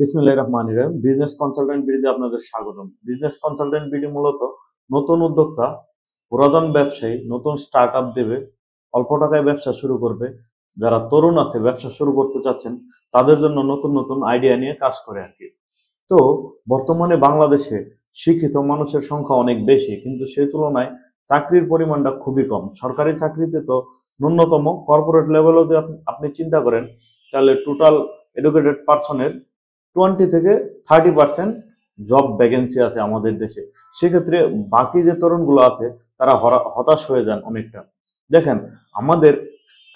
বিসমিল্লাহির রহমানির রহিম। Business consultant বিডিতে আপনাদের স্বাগতম। বিজনেস কনসালটেন্ট বিডি মূলত নতুন উদ্যোক্তা, পুরাতন ব্যবসায়ী নতুন স্টার্ট আপ দেবে, অল্প টাকায় ব্যবসা শুরু করবে, যারা তরুণ আছে ব্যবসা শুরু করতে চাচ্ছেন তাদের জন্য নতুন নতুন আইডিয়া নিয়ে কাজ করে আর কি। তো বর্তমানে বাংলাদেশে শিক্ষিত মানুষের সংখ্যা অনেক বেশি, কিন্তু সেই তুলনায় চাকরির পরিমাণটা খুবই কম। সরকারি চাকরিতে তো ন্যূনতম কর্পোরেট লেভেলও যদি আপনি চিন্তা করেন, তাহলে টোটাল এডুকেটেড পার্সনের 20 থেকে 30% জব ভ্যাকেন্সি আছে আমাদের দেশে। সেক্ষেত্রে বাকি যে তরুণগুলো আছে তারা হতাশ হয়ে যান অনেকটা। দেখেন, আমাদের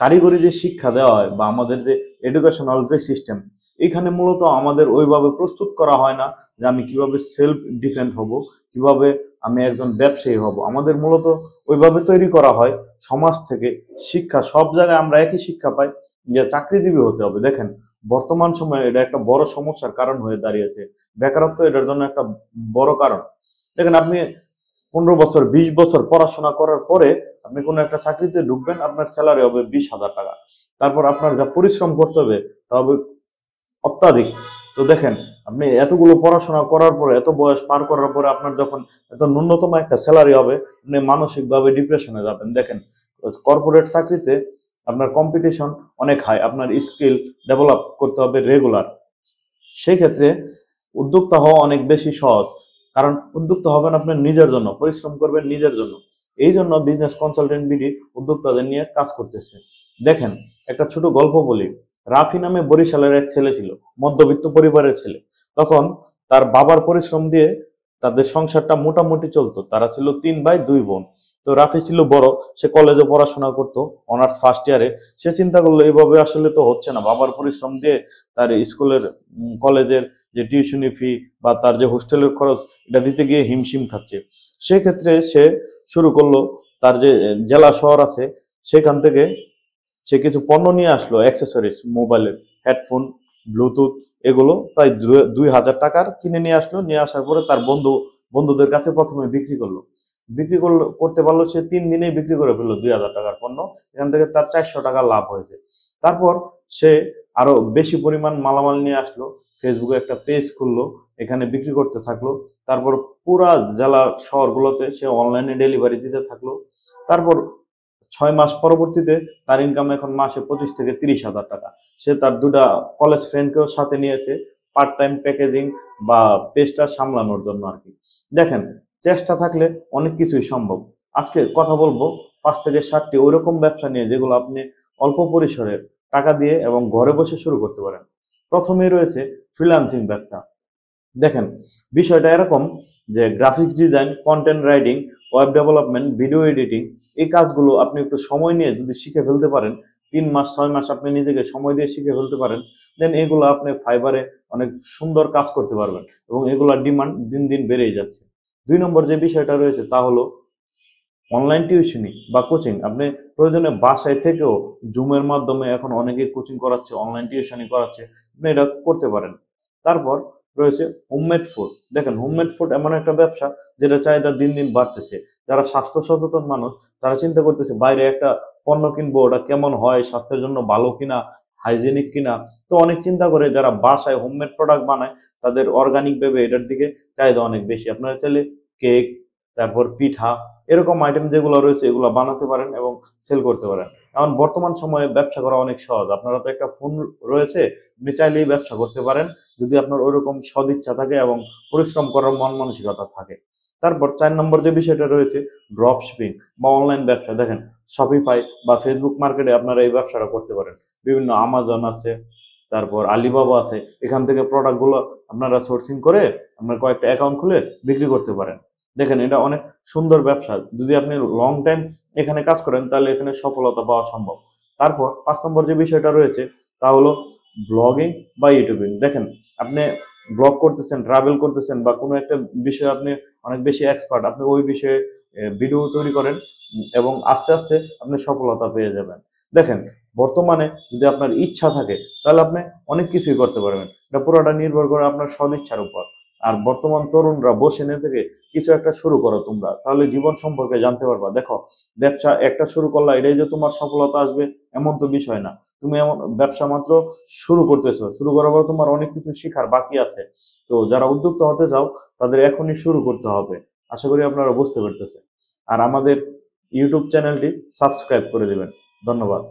কারিগরি যে শিক্ষা দেওয়া হয় বা আমাদের যে এডুকেশনাল যে সিস্টেম, এখানে মূলত আমাদের ওইভাবে প্রস্তুত করা হয় না যে আমি কিভাবে সেলফ ডিফেন্ড হব, কিভাবে আমি একজন ব্যবসায়ী হব। আমাদের মূলত ওইভাবে তৈরি করা হয় সমাজ থেকে শিক্ষা। সব জায়গায় আমরা একই শিক্ষা পাই যে চাকরিজীবী হতে হবে। দেখেন, বর্তমান সময়ে এটা একটা বড় সমস্যার কারণ হয়ে দাঁড়িয়েছে। বেকারত্ব এটার জন্য একটা বড় কারণ। দেখেন, আপনি 15 বছর 20 বছর পড়াশোনা করার পরে আপনি কোনো একটা চাকরিতে ঢুকবেন, আপনার স্যালারি হবে 20,000 টাকা। তারপর আপনার যা পরিশ্রম করতে হবে তা হবে অত্যাধিক। তো দেখেন, আপনি এতগুলো পড়াশোনা করার পরে, এত বয়স পার করার পরে আপনার যখন এত ন্যূনতম একটা স্যালারি হবে, আপনি মানসিকভাবে ডিপ্রেশনে যাবেন। দেখেন, কর্পোরেট চাকরিতে আপনার কম্পিটিশন অনেক হাই, আপনার স্কিল ডেভেলপ করতে হবে রেগুলার। সেই ক্ষেত্রে উদ্যোক্তা হওয়া অনেক বেশি সহজ, কারণ উদ্যোক্তা হবেন আপনার নিজের জন্য, পরিশ্রম করবেন নিজের জন্য। এই জন্য বিজনেস কনসালটেন্ট বিডি উদ্যোক্তাদের নিয়ে কাজ করতেছে। দেখেন, একটা ছোট গল্প বলি। রাফি নামে বরিশালের এক ছেলে ছিল, মধ্যবিত্ত পরিবারের ছেলে। তখন তার বাবার পরিশ্রম দিয়ে তাদের সংসারটা মোটামুটি চলতো। তারা ছিল 3 ভাই 2 বোন। তো রাফি ছিল বড়, সে কলেজে পড়াশোনা করতো, অনার্স ফার্স্ট ইয়ারে। সে চিন্তা করলো এইভাবে আসলে তো হচ্ছে না, বাবার পরিশ্রম দিয়ে তার স্কুলের কলেজের যে টিউশনি ফি বা তার যে হোস্টেলের খরচ, এটা দিতে গিয়ে হিমশিম খাচ্ছে। সেক্ষেত্রে সে শুরু করলো, তার যে জেলা শহর আছে সেখান থেকে সে কিছু পণ্য নিয়ে আসলো, অ্যাক্সেসরিজ, মোবাইলের হেডফোন, ব্লুটুথ, এগুলো প্রায় 2,000 টাকার কিনে নিয়ে আসলো। নিয়ে আসার পরে তার বন্ধুদের কাছে প্রথমে বিক্রি করতে পারলো। সে 3 দিনেই বিক্রি করে ফেললো 2,000 টাকার পণ্য। এখান থেকে তার 400 টাকা লাভ হয়েছে। তারপর সে আরো বেশি পরিমাণ মালামাল নিয়ে আসলো, ফেসবুকে একটা পেজ খুললো, এখানে বিক্রি করতে থাকলো। তারপর পুরা জেলা শহরগুলোতে সে অনলাইনে ডেলিভারি দিতে থাকলো। তারপর 6 মাস পরবর্তীতে তার ইনকাম এখন মাসে 25 থেকে 30 হাজার টাকা। সে তার 2টা কলেজ ফ্রেন্ডকেও সাথে নিয়েছে পার্ট টাইম প্যাকেজিং বা পেজটা সামলানোর জন্য আর কি। দেখেন, চেষ্টা থাকলে অনেক কিছুই সম্ভব। আজকে কথা বলবো 5 থেকে 7টি ওইরকম ব্যবসা নিয়ে যেগুলো আপনি অল্প পরিসরে টাকা দিয়ে এবং ঘরে বসে শুরু করতে পারেন। প্রথমেই রয়েছে ফ্রিল্যান্সিং ব্যবসা। দেখেন, বিষয়টা এরকম যে graphics design, content writing, web development, video editing, এই কাজগুলো আপনি একটু সময় নিয়ে যদি শিখে ফেলতে পারেন, 3 মাস 6 মাস আপনি নিজেকে সময় দিয়ে শিখে ফেলতে পারেন, দেন এগুলো আপনি ফাইবারে অনেক সুন্দর কাজ করতে পারবেন এবং এগুলোর ডিমান্ড দিন দিন বেড়েই যাচ্ছে। 2 নম্বর যে বিষয়টা রয়েছে তা হলো অনলাইন টিউশনি বা কোচিং। আপনি প্রয়োজনে বাসায় থেকেও জুমের মাধ্যমে এখন অনেকেই কোচিং করাচ্ছে, অনলাইন টিউশনি করাচ্ছে, আপনি এটা করতে পারেন। তারপর রয়েছে হোমমেড ফুড। দেখেন, হোমমেড ফুড এমন একটা ব্যবসা যেটা চাহিদা দিন দিন বাড়তেছে। যারা স্বাস্থ্য সচেতন মানুষ তারা চিন্তা করতেছে বাইরে একটা পণ্য কিনবো, ওটা কেমন হয়, স্বাস্থ্যের জন্য ভালো কিনা, হাইজেনিক কিনা। তো অনেক চিন্তা করে যারা বাসায় হোমমেড প্রোডাক্ট বানায় তাদের অর্গানিক ভেবে এটার দিকে চাহিদা অনেক বেশি। আপনারা চাইলে কেক, তারপর পিঠা, এরকম আইটেম যেগুলো রয়েছে এগুলো বানাতে পারেন এবং সেল করতে পারেন। এখন বর্তমান সময়ে ব্যবসা করা অনেক সহজ। আপনারা তো একটা ফোন রয়েছে, আপনি চাইলেই ব্যবসা করতে পারেন যদি আপনার ওইরকম সদিচ্ছা থাকে এবং পরিশ্রম করার মন মানসিকতা থাকে। তারপর 4 নম্বর যে বিষয়টা রয়েছে ড্রপ শিপিং বা অনলাইন ব্যবসা। দেখেন, শপিফাই বা ফেসবুক মার্কেটে আপনারা এই ব্যবসাটা করতে পারেন। বিভিন্ন আমাজন আছে, তারপর আলিবাবা আছে, এখান থেকে প্রোডাক্টগুলো আপনারা সোর্সিং করে আপনার কয়েকটা অ্যাকাউন্ট খুলে বিক্রি করতে পারেন। দেখেন, এটা অনেক সুন্দর ব্যবসা। যদি আপনি লং টাইম এখানে কাজ করেন তাহলে এখানে সফলতা পাওয়া সম্ভব। তারপর 5 নম্বর যে বিষয়টা রয়েছে তা হলো ব্লগিং বা ইউটিউবিং। দেখেন, আপনি ব্লগ করতেছেন, ট্রাভেল করতেছেন বা কোনো একটা বিষয়ে আপনি অনেক বেশি এক্সপার্ট, আপনি ওই বিষয়ে ভিডিও তৈরি করেন এবং আস্তে আস্তে আপনি সফলতা পেয়ে যাবেন। দেখেন, বর্তমানে যদি আপনার ইচ্ছা থাকে তাহলে আপনি অনেক কিছুই করতে পারবেন। এটা পুরোটা নির্ভর করে আপনার সদিচ্ছার উপর। আর বর্তমান তরুণরা বসে না থেকে কিছু একটা শুরু করো তোমরা, তাহলে জীবন সম্পর্কে জানতে পারবা। দেখো, ব্যবসা একটা শুরু করলা এটাই যে তোমার সফলতা আসবে এমন তো বিষয় না। তুমি এমন ব্যবসা মাত্র শুরু করতেছো, শুরু করার পর তোমার অনেক কিছু শেখার বাকি আছে। তো যারা উদ্যোক্তা হতে চাও তাদের এখনই শুরু করতে হবে। আশা করি আপনারা বুঝতে পারতেছেন। আর আমাদের ইউটিউব চ্যানেলটি সাবস্ক্রাইব করে দিবেন। ধন্যবাদ।